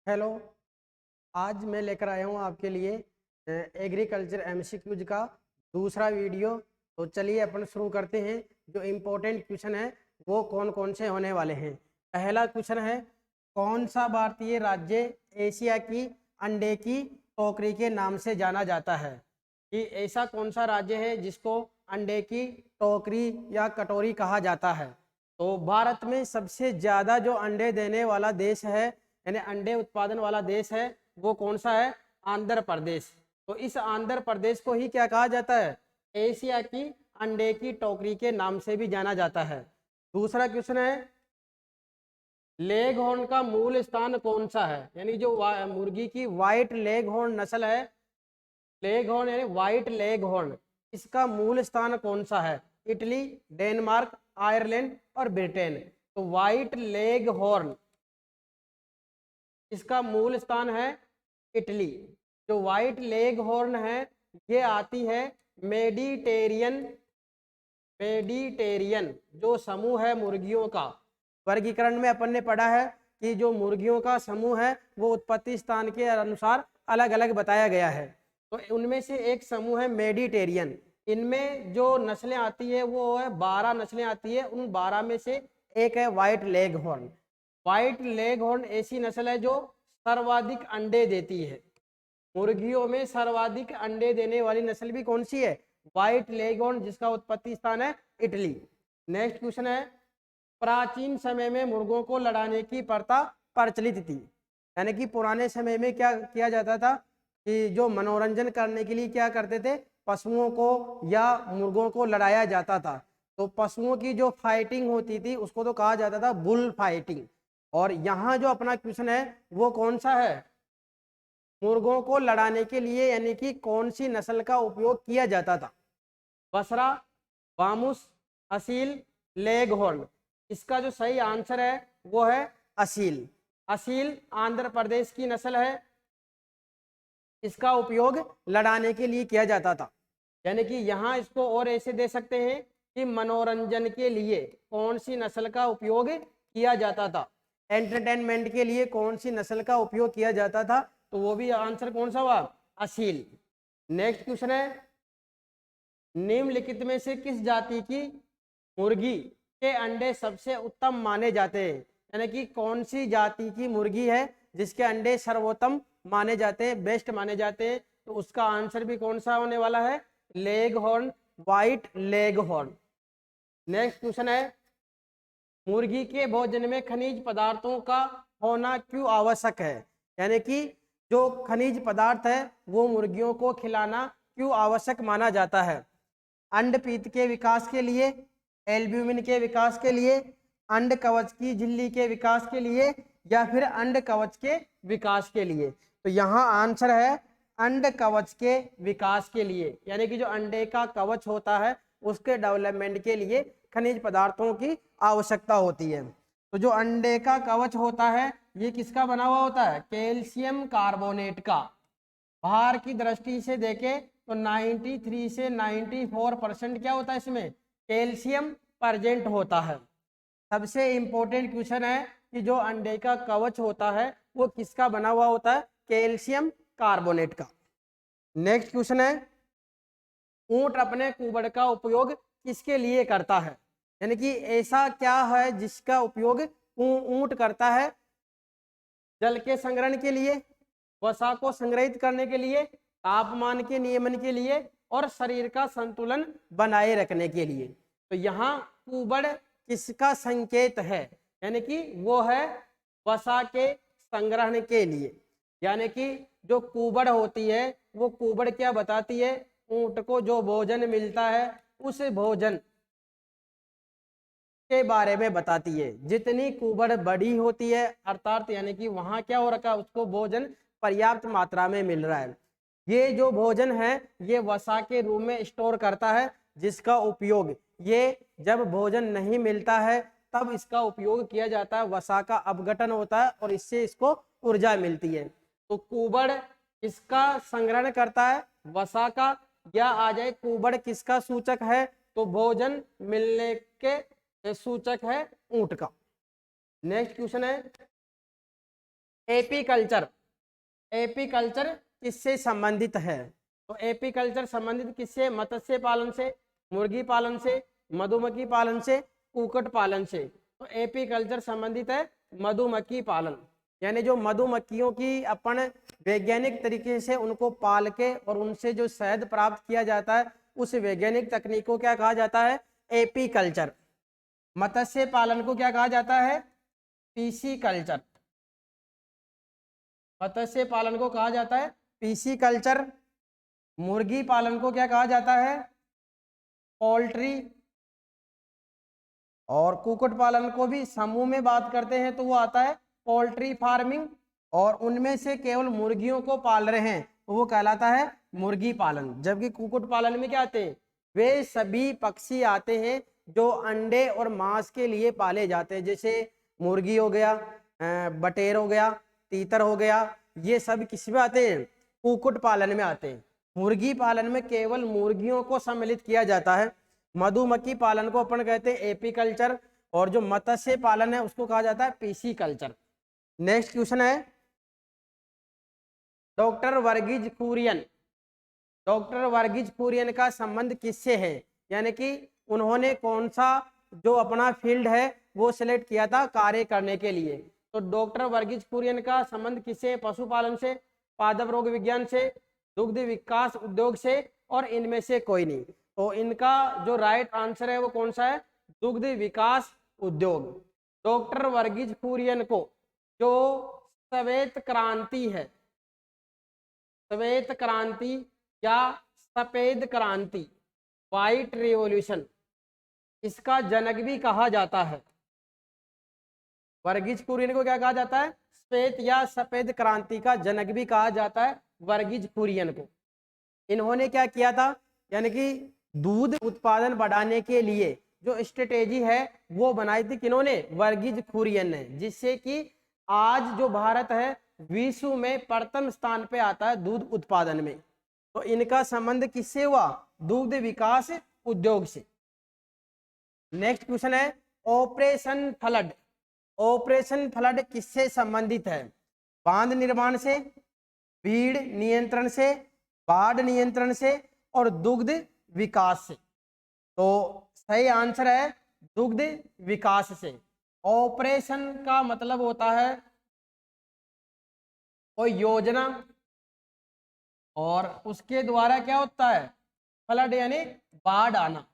Hello. आज मैं लेकर आया हूँ आपके लिए एग्रीकल्चर एमसीक्यूज का दूसरा वीडियो। तो चलिए अपन शुरू करते हैं। जो इम्पोर्टेंट क्वेश्चन है वो कौन कौन से होने वाले हैं। पहला क्वेश्चन है, कौन सा भारतीय राज्य एशिया की अंडे की टोकरी के नाम से जाना जाता है? कि ऐसा कौन सा राज्य है जिसको अंडे की टोकरी या कटोरी कहा जाता है? तो भारत में सबसे ज़्यादा जो अंडे देने वाला देश है, यानी अंडे उत्पादन वाला देश है, वो कौन सा है? आंध्र प्रदेश। तो इस आंध्र प्रदेश को ही क्या कहा जाता है? एशिया की अंडे की टोकरी के नाम से भी जाना जाता है। दूसरा क्वेश्चन है, लेग हॉर्न का मूल स्थान कौन सा है? यानी जो मुर्गी की व्हाइट लेग हॉर्न नस्ल है, लेग हॉर्न यानी व्हाइट लेग हॉर्न, इसका मूल स्थान कौन सा है? इटली, डेनमार्क, आयरलैंड और ब्रिटेन। तो व्हाइट लेग हॉर्न, इसका मूल स्थान है इटली। जो व्हाइट लेग हॉर्न है ये आती है मेडिटेरियन मेडिटेरियन जो समूह है मुर्गियों का। वर्गीकरण में अपन ने पढ़ा है कि जो मुर्गियों का समूह है वो उत्पत्ति स्थान के अनुसार अलग अलग बताया गया है। तो उनमें से एक समूह है मेडिटेरियन। इनमें जो नस्लें आती है वो है 12 नस्लें आती है। उन 12 में से एक है white leg horn. White leg horn ऐसी नस्ल है जो सर्वाधिक अंडे देती है। मुर्गियों में सर्वाधिक अंडे देने वाली नस्ल भी कौन सी है? व्हाइट लेग हॉर्न, जिसका उत्पत्ति स्थान है इटली। नेक्स्ट क्वेश्चन है, प्राचीन समय में मुर्गों को लड़ाने की प्रथा प्रचलित थी। यानी कि पुराने समय में क्या किया जाता था कि जो मनोरंजन करने के लिए क्या करते थे, पशुओं को या मुर्गों को लड़ाया जाता था। तो पशुओं की जो फाइटिंग होती थी उसको तो कहा जाता था बुल फाइटिंग। और यहाँ जो अपना क्वेश्चन है वो कौन सा है? मुर्गों को लड़ाने के लिए यानी कि कौन सी नस्ल का उपयोग किया जाता था? बसरा, बामुस, असील, लेग हॉर्न। इसका जो सही आंसर है वो है असील। असील आंध्र प्रदेश की नस्ल है। इसका उपयोग लड़ाने के लिए किया जाता था। यानी कि यहाँ इसको और ऐसे दे सकते हैं कि मनोरंजन के लिए कौन सी नस्ल का उपयोग किया जाता था, एंटरटेनमेंट के लिए कौन सी नस्ल का उपयोग किया जाता था। तो वो भी आंसर कौन सा हुआ? असील। नेक्स्ट क्वेश्चन है, निम्नलिखित में से किस जाति की मुर्गी के अंडे सबसे उत्तम माने जाते हैं? यानी कि कौन सी जाति की मुर्गी है जिसके अंडे सर्वोत्तम माने जाते हैं, बेस्ट माने जाते हैं? तो उसका आंसर भी कौन सा होने वाला है? Leg horn, white leg horn. Next question है, मुर्गी के भोजन में खनिज पदार्थों का होना क्यों आवश्यक है? यानी कि जो खनिज पदार्थ है वो मुर्गियों को खिलाना क्यों आवश्यक माना जाता है? अंडपीत के विकास के लिए, एल्ब्यूमिन के विकास के लिए, अंड कवच की झिल्ली के विकास के लिए, या फिर अंड कवच के विकास के लिए? तो यहाँ आंसर है अंड कवच के विकास के लिए। यानी कि जो अंडे का कवच होता है उसके डेवलपमेंट के लिए खनिज पदार्थों की आवश्यकता होती है। तो जो अंडे का कवच होता है ये किसका बना हुआ होता है? कैल्शियम कार्बोनेट का। भार की दृष्टि से देखें तो 93 से 94% क्या होता है इसमें? कैल्शियम प्रेजेंट होता है। सबसे इंपॉर्टेंट क्वेश्चन है कि जो अंडे का कवच होता है वो किसका बना हुआ होता है? कैल्शियम कार्बोनेट का। नेक्स्ट क्वेश्चन है, ऊंट अपने कुबड़ का उपयोग किसके लिए करता है? यानी कि ऐसा क्या है जिसका उपयोग ऊंट करता है? जल के संग्रहण के लिए, वसा को संग्रहित करने के लिए, तापमान के नियमन के लिए, और शरीर का संतुलन बनाए रखने के लिए। तो यहाँ कुबड़ किसका संकेत है? यानी कि वो है वसा के संग्रहण के लिए। यानी कि जो कुबड़ होती है वो कुबड़ क्या बताती है? ऊंट को जो भोजन मिलता है उस भोजन के बारे में बताती है। जितनी कुबड़ बड़ी होती है अर्थात यानी कि वहां क्या हो रखा है, उसको भोजन पर्याप्त मात्रा में मिल रहा है। ये जो भोजन है ये वसा के रूप में स्टोर करता है, जिसका उपयोग ये जब भोजन नहीं मिलता है तब इसका उपयोग किया जाता है। वसा का अपघटन होता है और इससे इसको ऊर्जा मिलती है। तो कुबड़ किसका संग्रहण करता है? वसा का। या आ जाए कुबड़ किसका सूचक है? तो भोजन मिलने के सूचक है ऊंट का। नेक्स्ट क्वेश्चन है, एपीकल्चर, एपीकल्चर किससे संबंधित है? तो एपीकल्चर संबंधित किससे? मत्स्य पालन से, मुर्गी पालन से, मधुमक्खी पालन से, कुक्कुट पालन से। तो एपीकल्चर संबंधित है मधुमक्खी पालन, यानी जो मधुमक्खियों की अपन वैज्ञानिक तरीके से उनको पाल के और उनसे जो शहद प्राप्त किया जाता है, उस वैज्ञानिक तकनीक को क्या कहा जाता है? एपीकल्चर। मत्स्य पालन को क्या कहा जाता है? PC culture. मत्स्य पालन को कहा जाता है पीसी कल्चर। मुर्गी पालन को क्या कहा जाता है? पोल्ट्री। और कुक्कुट पालन को भी समूह में बात करते हैं तो वो आता है पोल्ट्री फार्मिंग। और उनमें से केवल मुर्गियों को पाल रहे हैं तो वो कहलाता है मुर्गी पालन। जबकि कुक्कुट पालन में क्या आते हैं? वे सभी पक्षी आते हैं जो अंडे और मांस के लिए पाले जाते हैं, जैसे मुर्गी हो गया, बटेर हो गया, तीतर हो गया, ये सब किस में आते हैं? कुक्कुट पालन में आते हैं। मुर्गी पालन में केवल मुर्गियों को सम्मिलित किया जाता है। मधुमक्खी पालन को अपन कहते हैं एपीकल्चर, और जो मत्स्य पालन है उसको कहा जाता है पीसी कल्चर। नेक्स्ट क्वेश्चन है डॉक्टर वर्गीज कुरियन। डॉक्टर वर्गीज कुरियन का संबंध किससे है? यानी कि उन्होंने कौन सा जो अपना फील्ड है वो सिलेक्ट किया था कार्य करने के लिए? तो डॉक्टर वर्गीज कुरियन का संबंध किससे? पशुपालन से, पादप रोग विज्ञान से, दुग्ध विकास उद्योग से, और इनमें से कोई नहीं। तो इनका जो राइट आंसर है वो कौन सा है? दुग्ध विकास उद्योग। डॉक्टर वर्गीज कुरियन को जो श्वेत क्रांति है, श्वेत क्रांति या सफेद क्रांति, व्हाइट रिवॉल्यूशन, इसका जनक भी कहा जाता है। वर्गीज कुरियन को क्या कहा जाता है? श्वेत या सफेद क्रांति का जनक भी कहा जाता है वर्गीज कुरियन को। इन्होंने क्या किया था? यानी कि दूध उत्पादन बढ़ाने के लिए जो स्ट्रेटेजी है वो बनाई थी किन्होंने? वर्गीज कुरियन ने, जिससे कि आज जो भारत है विश्व में प्रथम स्थान पे आता है दूध उत्पादन में। तो इनका संबंध किससे हुआ? दुग्ध विकास उद्योग से। नेक्स्ट क्वेश्चन है ऑपरेशन फ्लड। ऑपरेशन फ्लड किससे संबंधित है? बांध निर्माण से, भीड़ नियंत्रण से, बाढ़ नियंत्रण से, और दुग्ध विकास से। तो सही आंसर है दुग्ध विकास से। ऑपरेशन का मतलब होता है कोई योजना, और उसके द्वारा क्या होता है? फ्लड यानी बाढ़ आना।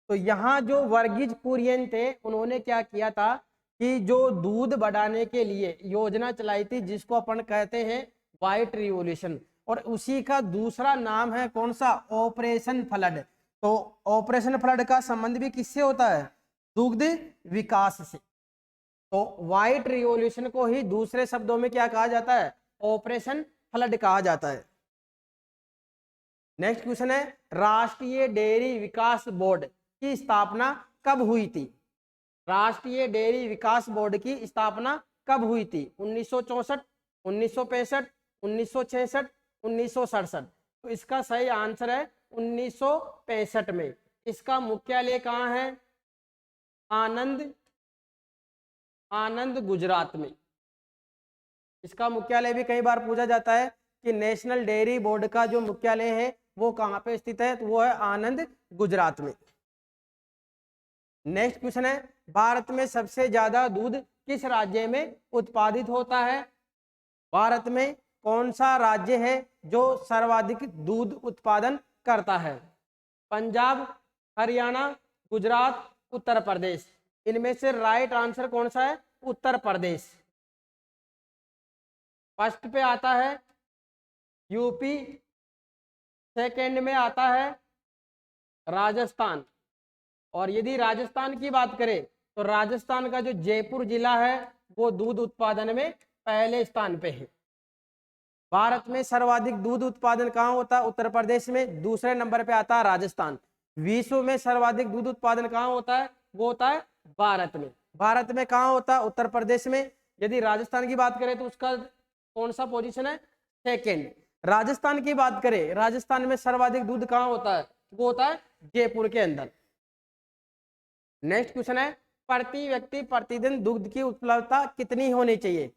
तो यहाँ जो वर्गीज कुरियन थे उन्होंने क्या किया था कि जो दूध बढ़ाने के लिए योजना चलाई थी, जिसको अपन कहते हैं व्हाइट रिवॉल्यूशन, और उसी का दूसरा नाम है कौन सा? Operation flood. तो ऑपरेशन फ्लड का संबंध भी किससे होता है? दुग्ध विकास से। तो व्हाइट रिवॉल्यूशन को ही दूसरे शब्दों में क्या कहा जाता है? ऑपरेशन फ्लड कहा जाता है। नेक्स्ट क्वेश्चन है राष्ट्रीय डेयरी विकास बोर्ड की स्थापना कब हुई थी? राष्ट्रीय डेयरी विकास बोर्ड की स्थापना कब हुई थी? 1964, 1965, 1966, 1967। तो इसका सही आंसर है 1965 में। इसका मुख्यालय कहाँ है? आनंद गुजरात में। इसका मुख्यालय भी कई बार पूछा जाता है कि नेशनल डेयरी बोर्ड का जो मुख्यालय है वो कहाँ पे स्थित है? तो वो है आनंद गुजरात में। नेक्स्ट क्वेश्चन है भारत में सबसे ज्यादा दूध किस राज्य में उत्पादित होता है? भारत में कौन सा राज्य है जो सर्वाधिक दूध उत्पादन करता है? पंजाब, हरियाणा, गुजरात, उत्तर प्रदेश। इनमें से राइट आंसर कौन सा है? उत्तर प्रदेश। फर्स्ट पे आता है यूपी, सेकंड में आता है राजस्थान। और यदि राजस्थान की बात करें तो राजस्थान का जो जयपुर जिला है वो दूध उत्पादन में पहले स्थान पे है। भारत में सर्वाधिक दूध उत्पादन कहाँ होता है? उत्तर प्रदेश में। दूसरे नंबर पे आता है राजस्थान। विश्व में सर्वाधिक दूध उत्पादन कहाँ होता है? वो होता है भारत में। भारत में कहाँ होता है? उत्तर प्रदेश में। यदि राजस्थान की बात करें तो उसका कौन सा पोजीशन है? सेकेंड। राजस्थान की बात करें, राजस्थान में सर्वाधिक दूध कहाँ होता है? वो होता है जयपुर के अंदर। नेक्स्ट क्वेश्चन है प्रति व्यक्ति प्रतिदिन दुग्ध की उपलब्धता कितनी होनी चाहिए?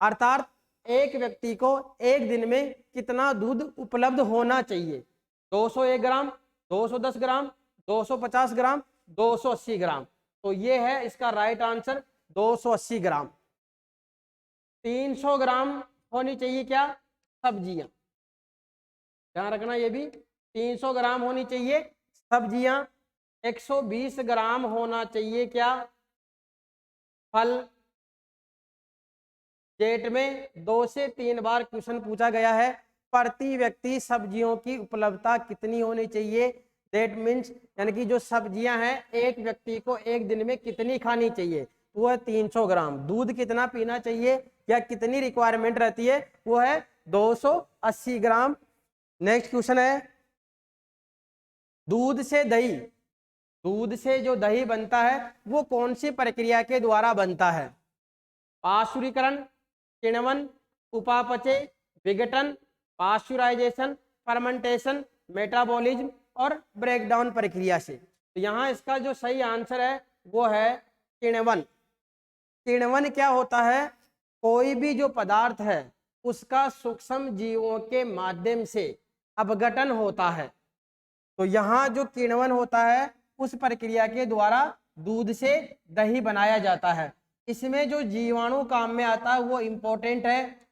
अर्थात एक व्यक्ति को एक दिन में कितना दूध उपलब्ध होना चाहिए? 201 ग्राम, 210 ग्राम, 250 ग्राम, 280 ग्राम। तो ये है इसका राइट आंसर 280 ग्राम। 300 ग्राम होनी चाहिए क्या? सब्जियां, ध्यान रखना ये भी 300 ग्राम होनी चाहिए सब्जियां। 120 ग्राम होना चाहिए क्या? फल। जेट में 2 से 3 बार क्वेश्चन पूछा गया है, प्रति व्यक्ति सब्जियों की उपलब्धता कितनी होनी चाहिए? दैट मीन्स यानी कि जो सब्जियां हैं एक व्यक्ति को एक दिन में कितनी खानी चाहिए? वो है 300 ग्राम। दूध कितना पीना चाहिए या कितनी रिक्वायरमेंट रहती है? वो है 280 ग्राम। नेक्स्ट क्वेश्चन है, दूध से दही, दूध से जो दही बनता है वो कौन सी प्रक्रिया के द्वारा बनता है? पाश्चुरीकरण, किण्वन, उपापचय, विघटन, पाश्चुराइजेशन, फर्मेंटेशन, मेटाबॉलिज्म और ब्रेकडाउन प्रक्रिया से। तो यहाँ इसका जो सही आंसर है वो है किण्वन। किण्वन क्या होता है? कोई भी जो पदार्थ है उसका सूक्ष्म जीवों के माध्यम से अपघटन होता है। तो यहाँ जो किण्वन होता है उस प्रक्रिया के द्वारा दूध से दही बनाया जाता है। इसमें जो जीवाणु काम में आता है वो इंपॉर्टेंट है।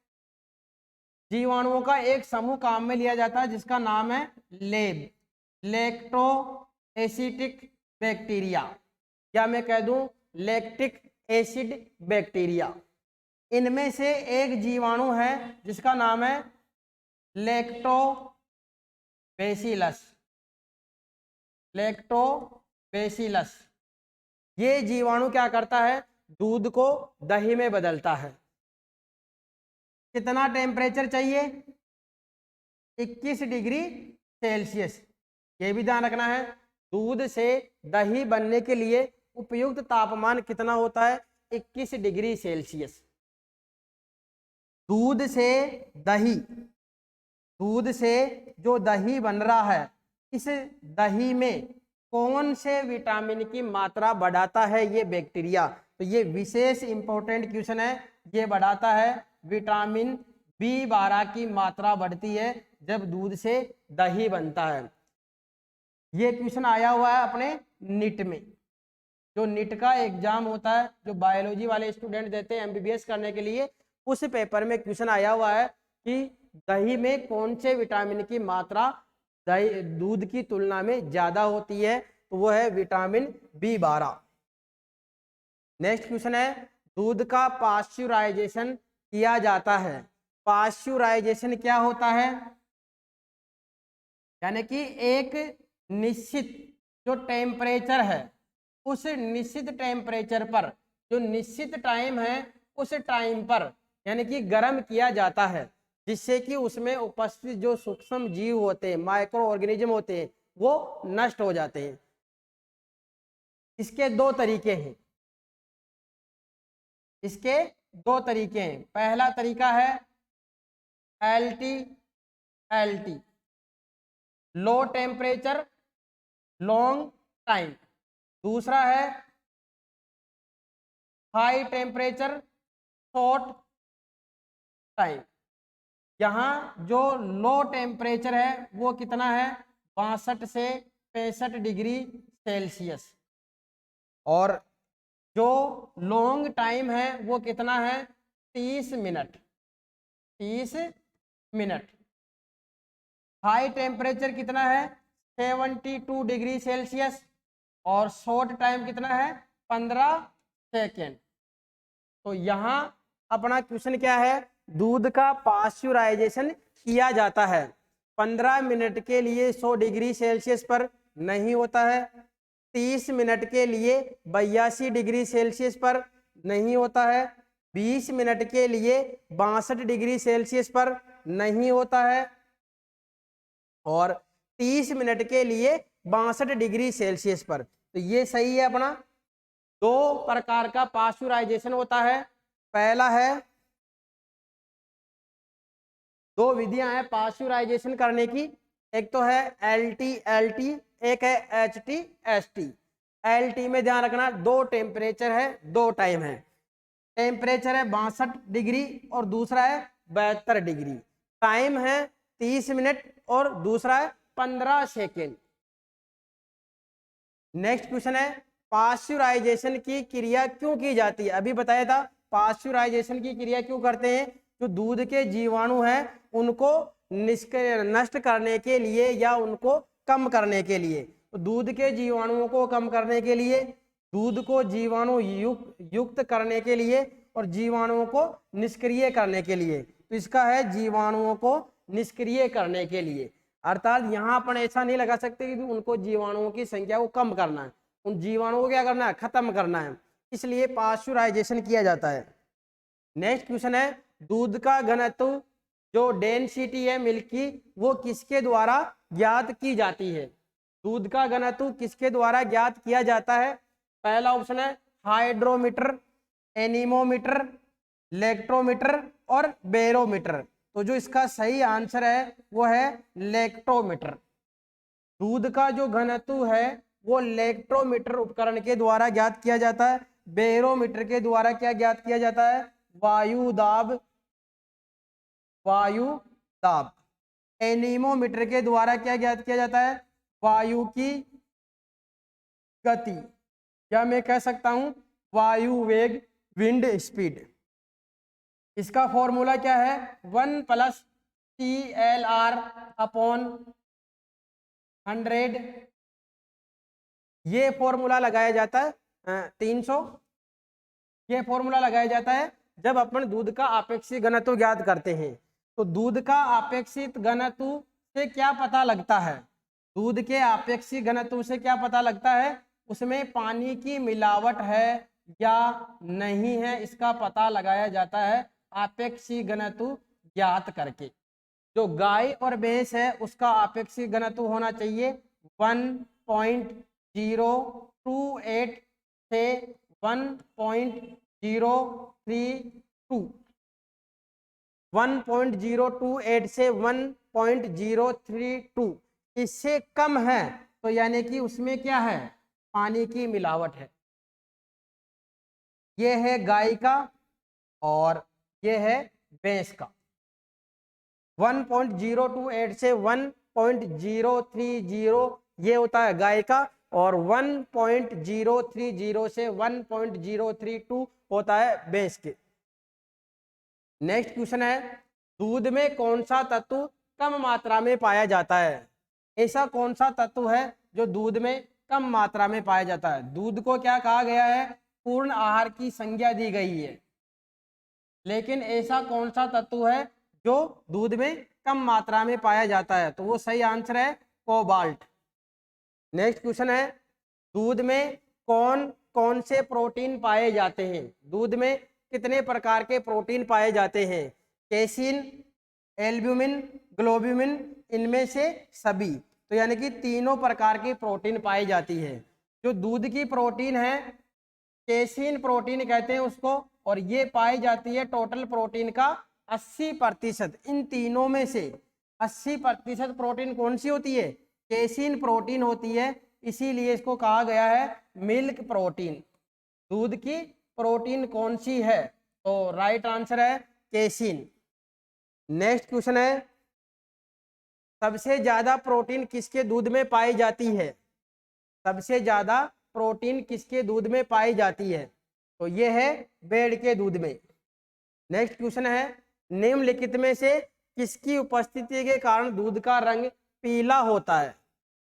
जीवाणुओं का एक समूह काम में लिया जाता है जिसका नाम है लेब, लैक्टोएसिटिक बैक्टीरिया, या मैं कह दूं लैक्टिक एसिड बैक्टीरिया। इनमें से एक जीवाणु है जिसका नाम है लैक्टोबैसिलस। लैक्टोबैसिलस ये जीवाणु क्या करता है? दूध को दही में बदलता है। कितना टेम्परेचर चाहिए? 21 डिग्री सेल्सियस। ये भी ध्यान रखना है, दूध से दही बनने के लिए उपयुक्त तापमान कितना होता है? 21 डिग्री सेल्सियस। दूध से दही, दूध से जो दही बन रहा है इस दही में कौन से विटामिन की मात्रा बढ़ाता है? ये बैक्टीरिया। तो ये विशेष इंपॉर्टेंट क्वेश्चन है। ये बढ़ाता है विटामिन B12 की मात्रा बढ़ती है जब दूध से दही बनता है। ये क्वेश्चन आया हुआ है अपने नीट में, जो नीट का एग्जाम होता है जो बायोलॉजी वाले स्टूडेंट देते हैं MBBS करने के लिए, उस पेपर में क्वेश्चन आया हुआ है कि दही में कौन से विटामिन की मात्रा दही दूध की तुलना में ज्यादा होती है? तो वो है विटामिन B12। नेक्स्ट क्वेश्चन है, दूध का पाश्चुराइजेशन किया जाता है। पाश्चुराइजेशन क्या होता है? यानी कि एक निश्चित जो टेम्परेचर है उस निश्चित टेम्परेचर पर जो निश्चित टाइम है उस टाइम पर यानी कि गर्म किया जाता है, जिससे कि उसमें उपस्थित जो सूक्ष्म जीव होते हैं, माइक्रो ऑर्गेनिज्म होते हैं, वो नष्ट हो जाते हैं। इसके दो तरीके हैं, इसके दो तरीके हैं। पहला तरीका है LT, low temperature long time. दूसरा है हाई टेम्परेचर शॉर्ट टाइम। यहाँ जो लो टेम्परेचर है वो कितना है? 62 से 65 डिग्री सेल्सियस। और जो लॉन्ग टाइम है वो कितना है? 30 मिनट। 30 मिनट। हाई टेम्परेचर कितना है? 72 डिग्री सेल्सियस। और शॉर्ट टाइम कितना है? 15 सेकेंड। तो यहाँ अपना क्वेश्चन क्या है? दूध का पाश्चुराइजेशन किया जाता है 15 मिनट के लिए 100 डिग्री सेल्सियस पर नहीं होता है, 30 मिनट के लिए 82 डिग्री सेल्सियस पर नहीं होता है, 20 मिनट के लिए 62 डिग्री सेल्सियस पर नहीं होता है, और 30 मिनट के लिए 62 डिग्री सेल्सियस पर। तो ये सही है अपना। दो प्रकार का पाश्चुराइजेशन होता है। पहला है, दो विधियां हैं पाश्चुराइजेशन करने की, एक तो है LT, एक है HT। LT में ध्यान रखना दो टेम्परेचर है, दो टाइम है। टेम्परेचर है 62 डिग्री और दूसरा है 72 डिग्री। टाइम है 30 मिनट और दूसरा है 15 सेकेंड। नेक्स्ट क्वेश्चन है पाश्चराइजेशन की क्रिया क्यों की जाती है? अभी बताया था पाश्चराइजेशन की क्रिया क्यों करते हैं? जो दूध के जीवाणु हैं उनको नष्ट करने के लिए या उनको कम करने के लिए। तो दूध के जीवाणुओं को कम करने के लिए, दूध को जीवाणु युक्त करने के लिए और जीवाणुओं को निष्क्रिय करने के लिए। तो इसका है जीवाणुओं को निष्क्रिय करने के लिए। अर्थात यहाँ अपन ऐसा नहीं लगा सकते कि उनको जीवाणुओं की संख्या को कम करना है, उन जीवाणुओं को क्या करना है? खत्म करना है। इसलिए पाश्चराइजेशन किया जाता है। नेक्स्ट क्वेश्चन है दूध का घनत्व जो डेंसिटी है मिल्क की वो किसके द्वारा ज्ञात की जाती है? दूध का घनत्व किसके द्वारा ज्ञात किया जाता है? पहला ऑप्शन है हाइड्रोमीटर, एनीमोमीटर, लेक्ट्रोमीटर और बैरोमीटर। तो जो इसका सही आंसर है वो है लेक्ट्रोमीटर। दूध का जो घनत्व है वो लेक्ट्रोमीटर उपकरण के द्वारा ज्ञात किया जाता है। बैरोमीटर के द्वारा क्या ज्ञात किया जाता है? वायु दाब। एनीमोमीटर के द्वारा क्या ज्ञात किया जाता है? वायु की गति, या मैं कह सकता हूं वायु वेग, विंड स्पीड। इसका फॉर्मूला क्या है? 1 + TLR अपॉन 100। ये फॉर्मूला लगाया जाता है 300। ये फॉर्मूला लगाया जाता है जब अपन दूध का आपेक्षिक घनत्व ज्ञात करते हैं। तो दूध का आपेक्षिक घनत्व से क्या पता लगता है? दूध के आपेक्षिक घनत्व से क्या पता लगता है? उसमें पानी की मिलावट है या नहीं है, इसका पता लगाया जाता है आपेक्षिक घनत्व ज्ञात करके। जो गाय और भैंस है उसका आपेक्षिक घनत्व होना चाहिए 1.028 से 1.032। 1.028 से 1.032 इससे कम है तो यानी कि उसमें क्या है? पानी की मिलावट है। ये है गाय का और ये है भैंस का। 1.028 से 1.030 ये होता है गाय का और 1.030 से 1.032 होता है भैंस के। नेक्स्ट क्वेश्चन है दूध में कौन सा तत्व कम मात्रा में पाया जाता है? ऐसा कौन सा तत्व है जो दूध में कम मात्रा में पाया जाता है? दूध को क्या कहा गया है? पूर्ण आहार की संज्ञा दी गई है, लेकिन ऐसा कौन सा तत्व है जो दूध में कम मात्रा में पाया जाता है? तो वो सही आंसर है कोबाल्ट। नेक्स्ट क्वेश्चन है दूध में कौन कौन से प्रोटीन पाए जाते हैं? दूध में कितने प्रकार के प्रोटीन पाए जाते हैं? कैसीन, एल्ब्यूमिन, ग्लोब्यूमिन, इनमें से सभी। तो यानी कि तीनों प्रकार की प्रोटीन पाई जाती है। जो दूध की प्रोटीन है कैसीन प्रोटीन कहते हैं उसको, और ये पाई जाती है टोटल प्रोटीन का 80%। इन तीनों में से 80% प्रोटीन कौन सी होती है? कैसीन प्रोटीन होती है, इसीलिए इसको कहा गया है मिल्क प्रोटीन। दूध की प्रोटीन कौन सी है? तो राइट आंसर है कैसीन। नेक्स्ट क्वेश्चन है सबसे ज्यादा प्रोटीन किसके दूध में पाई जाती है? सबसे ज्यादा प्रोटीन किसके दूध में पाई जाती है? तो ये है भेड़ के दूध में। नेक्स्ट क्वेश्चन है निम्नलिखित में से किसकी उपस्थिति के कारण दूध का रंग पीला होता है?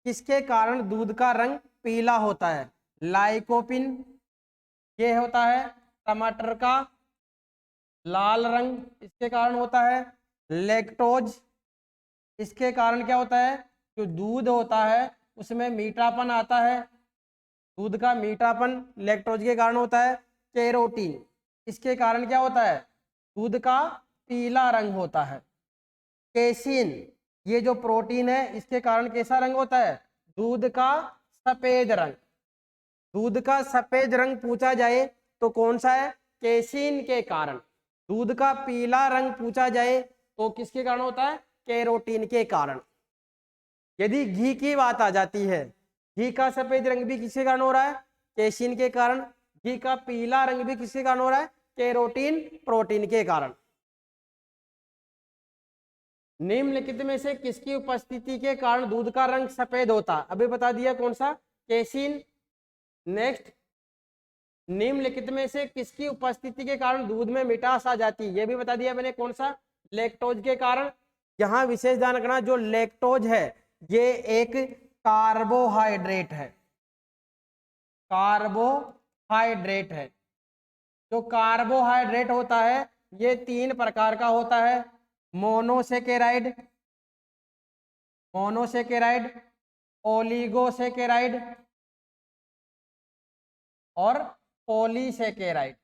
किसके कारण दूध का रंग पीला होता है? लाइकोपिन, ये होता है टमाटर का लाल रंग, इसके कारण होता है। लैक्टोज, इसके कारण क्या होता है? जो दूध होता है उसमें मीठापन आता है, दूध का मीठापन लैक्टोज के कारण होता है। कैरोटीन, इसके कारण क्या होता है? दूध का पीला रंग होता है। कैसीन, ये जो प्रोटीन है इसके कारण कैसा रंग होता है? दूध का सफेद रंग। दूध का सफेद रंग पूछा जाए तो कौन सा है? कैसीन के कारण। दूध का पीला रंग पूछा जाए तो किसके कारण होता है? कैरोटीन के कारण। यदि घी की बात आ जाती है, घी का सफेद रंग भी किसके कारण हो रहा है? कैसीन के कारण। घी का पीला रंग भी किसके कारण हो रहा है? कैरोटीन प्रोटीन के कारण। निम्नलिखित में से किसकी उपस्थिति के कारण दूध का रंग सफेद होता? अभी बता दिया कौन सा, केसिन। नेक्स्ट, निम्नलिखित में से किसकी उपस्थिति के कारण दूध में मिठास आ जाती है? ये भी बता दिया मैंने कौन सा, लैक्टोज के कारण। यहाँ विशेष ध्यान रखना, जो लैक्टोज है ये एक कार्बोहाइड्रेट है, कार्बोहाइड्रेट है। जो कार्बोहाइड्रेट होता है ये 3 प्रकार का होता है, मोनोसेकेराइड, ओलिगोसेकेराइड और पॉलीसेकेराइड।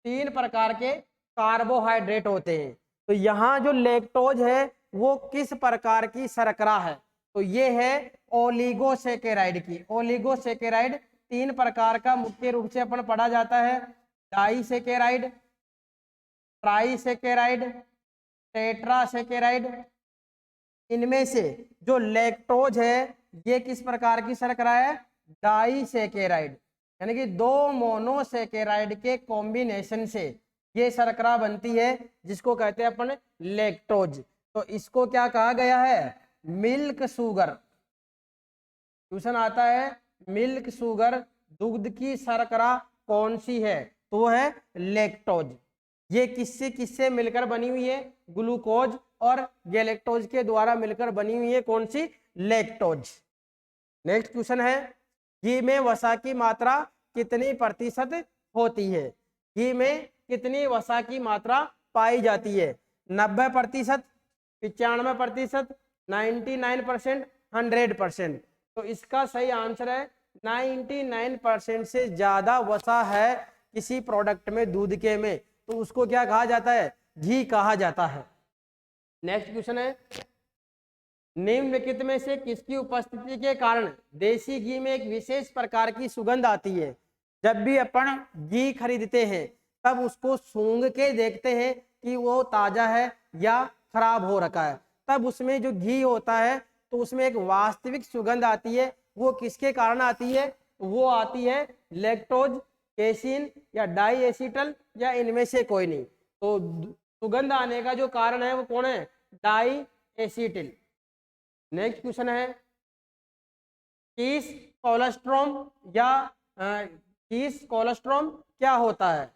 3 प्रकार के कार्बोहाइड्रेट होते हैं। तो यहाँ जो लैक्टोज है वो किस प्रकार की शर्करा है? तो ये है ओलिगोसेकेराइड की। ओलिगोसेकेराइड 3 प्रकार का मुख्य रूप से अपन पढ़ा जाता है, डाइसेकेराइड, ट्राइसेकेराइड, टेट्रासेकेराइड। इनमें से जो लैक्टोज है ये किस प्रकार की शर्करा है? डाइसेकेराइड, यानी कि 2 मोनोसेकेराइड के कॉम्बिनेशन से ये शर्करा बनती है जिसको कहते हैं अपन लैक्टोज। तो इसको क्या कहा गया है? Milk sugar. क्वेश्चन आता है मिल्क शुगर, दूध की शर्करा कौन सी है? तो वो है लैक्टोज। ये किससे किससे मिलकर बनी हुई है? ग्लूकोज और गैलेक्टोज के द्वारा मिलकर बनी हुई है कौन सी? लैक्टोज। नेक्स्ट क्वेश्चन है, घी में वसा की मात्रा कितनी प्रतिशत होती है? घी में कितनी वसा की मात्रा पाई जाती है? 90%, 95%, 99%, 100%। तो इसका सही आंसर है 99% से ज्यादा वसा है किसी प्रोडक्ट में, दूध के में, तो उसको क्या कहा जाता है? घी कहा जाता है। नेक्स्ट क्वेश्चन है, निम्नलिखित में से किसकी उपस्थिति के कारण देसी घी में एक विशेष प्रकार की सुगंध आती है? जब भी अपन घी खरीदते हैं तब उसको सूंघ के देखते हैं कि वो ताजा है या खराब हो रखा है, तब उसमें जो घी होता है तो उसमें एक वास्तविक सुगंध आती है। वो किसके कारण आती है? वो आती है लैक्टोज, केसिन या डाइएसिटल या इनमें से कोई नहीं। तो सुगंध आने का जो कारण है वो कौन है? डाइएसिटिल। नेक्स्ट क्वेश्चन है, कीस कोलेस्ट्रॉम या कीस कोलेस्ट्रॉम क्या होता है?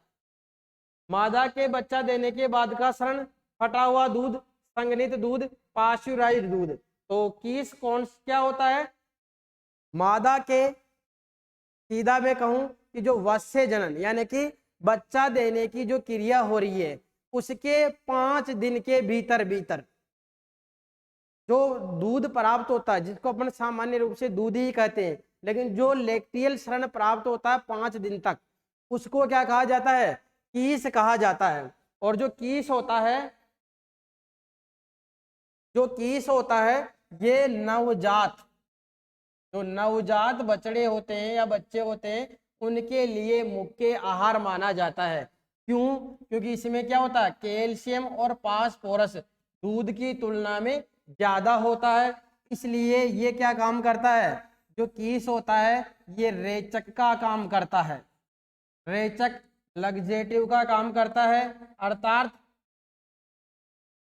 मादा के बच्चा देने के बाद का शरण, फटा हुआ दूध, संघनित दूध, पाश्चुराइज्ड दूध। तो कीस कौन क्या होता है? मादा के, सीधा मैं कहूं कि जो वत्स्य जनन यानी कि बच्चा देने की जो क्रिया हो रही है उसके 5 दिन के भीतर भीतर जो दूध प्राप्त होता है, जिसको अपन सामान्य रूप से दूध ही कहते हैं, लेकिन जो लैक्टियल शरण प्राप्त होता है 5 दिन तक, उसको क्या कहा जाता है? कीस कहा जाता है। और जो कीस होता है ये नवजात, जो नवजात बछड़े होते हैं या बच्चे होते हैं उनके लिए मुख्य आहार माना जाता है। क्यों? क्योंकि इसमें क्या होता है? कैल्शियम और फास्फोरस दूध की तुलना में ज्यादा होता है, इसलिए ये क्या काम करता है? जो कीस होता है ये रेचक का काम करता है, रेचक लग्जेटिव का काम करता है। अर्थात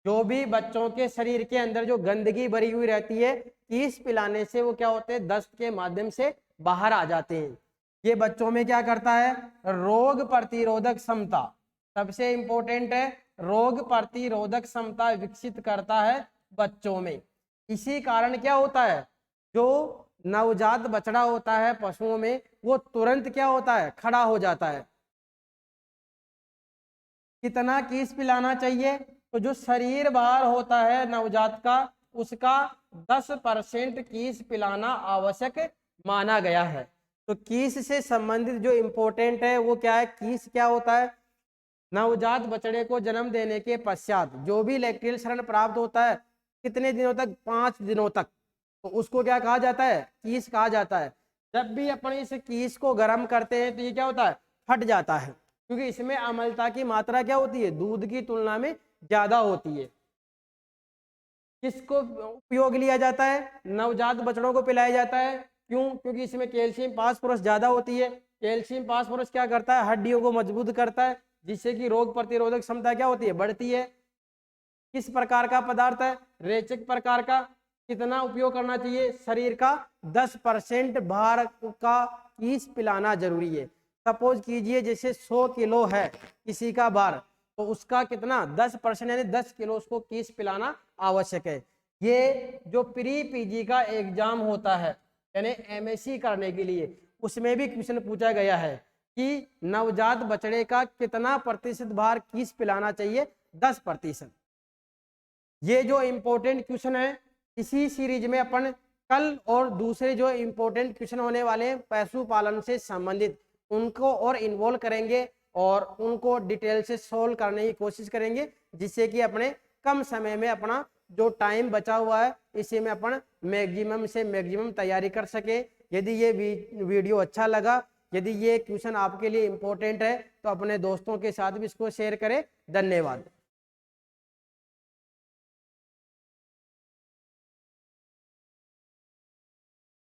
जो भी बच्चों के शरीर के अंदर जो गंदगी भरी हुई रहती है, कीस पिलाने से वो क्या होते हैं? दस्त के माध्यम से बाहर आ जाते हैं। ये बच्चों में क्या करता है? रोग प्रतिरोधक क्षमता, सबसे इंपॉर्टेंट है, रोग प्रतिरोधक क्षमता विकसित करता है बच्चों में। इसी कारण क्या होता है? जो नवजात बछड़ा होता है पशुओं में, वो तुरंत क्या होता है? खड़ा हो जाता है। कितना कीस पिलाना चाहिए? तो जो शरीर बाहर होता है नवजात का, उसका 10% कीस पिलाना आवश्यक माना गया है। तो कीस से संबंधित जो इंपॉर्टेंट है वो क्या है? कीस क्या होता है? नवजात बछड़े को जन्म देने के पश्चात जो भी लैक्टियल शरण प्राप्त होता है, कितने दिनों तक? 5 दिनों तक, तो उसको क्या कहा जाता है? कीस कहा जाता है। जब भी अपन इस कीस को गर्म करते हैं तो ये क्या होता है? फट जाता है, क्योंकि इसमें अम्लता की मात्रा क्या होती है? दूध की तुलना में ज्यादा होती है। किसको उपयोग लिया जाता है? नवजात बछड़ों को पिलाया जाता है। क्यों? क्योंकि इसमें कैल्शियम फास्फोरस ज्यादा होती है। कैल्शियम फास्फोरस क्या करता है? हड्डियों को मजबूत करता है, जिससे कि रोग प्रतिरोधक क्षमता क्या होती है? बढ़ती है। किस प्रकार का पदार्थ है? रेचक प्रकार का। कितना उपयोग करना चाहिए? शरीर का 10% भार का कीस पिलाना जरूरी है। सपोज कीजिए जैसे 100 किलो है किसी का भार, तो उसका कितना 10% यानी 10 किलो उसको कीस पिलाना आवश्यक है। ये जो प्री पीजी का एग्जाम होता है यानी एमएससी करने के लिए, उसमें भी क्वेश्चन पूछा गया है कि नवजात बछड़े का कितना प्रतिशत भार कीस पिलाना चाहिए? 10%। ये जो इम्पोर्टेंट क्वेश्चन है इसी सीरीज में अपन कल और दूसरे जो इम्पोर्टेंट क्वेश्चन होने वाले हैं पशुपालन से संबंधित, उनको और इन्वॉल्व करेंगे और उनको डिटेल से सोल्व करने की कोशिश करेंगे, जिससे कि अपने कम समय में अपना जो टाइम बचा हुआ है इसी में अपन मैक्सिमम से मैक्सिमम तैयारी कर सके। यदि ये वीडियो अच्छा लगा, यदि ये क्वेश्चन आपके लिए इम्पोर्टेंट है, तो अपने दोस्तों के साथ भी इसको शेयर करें। धन्यवाद।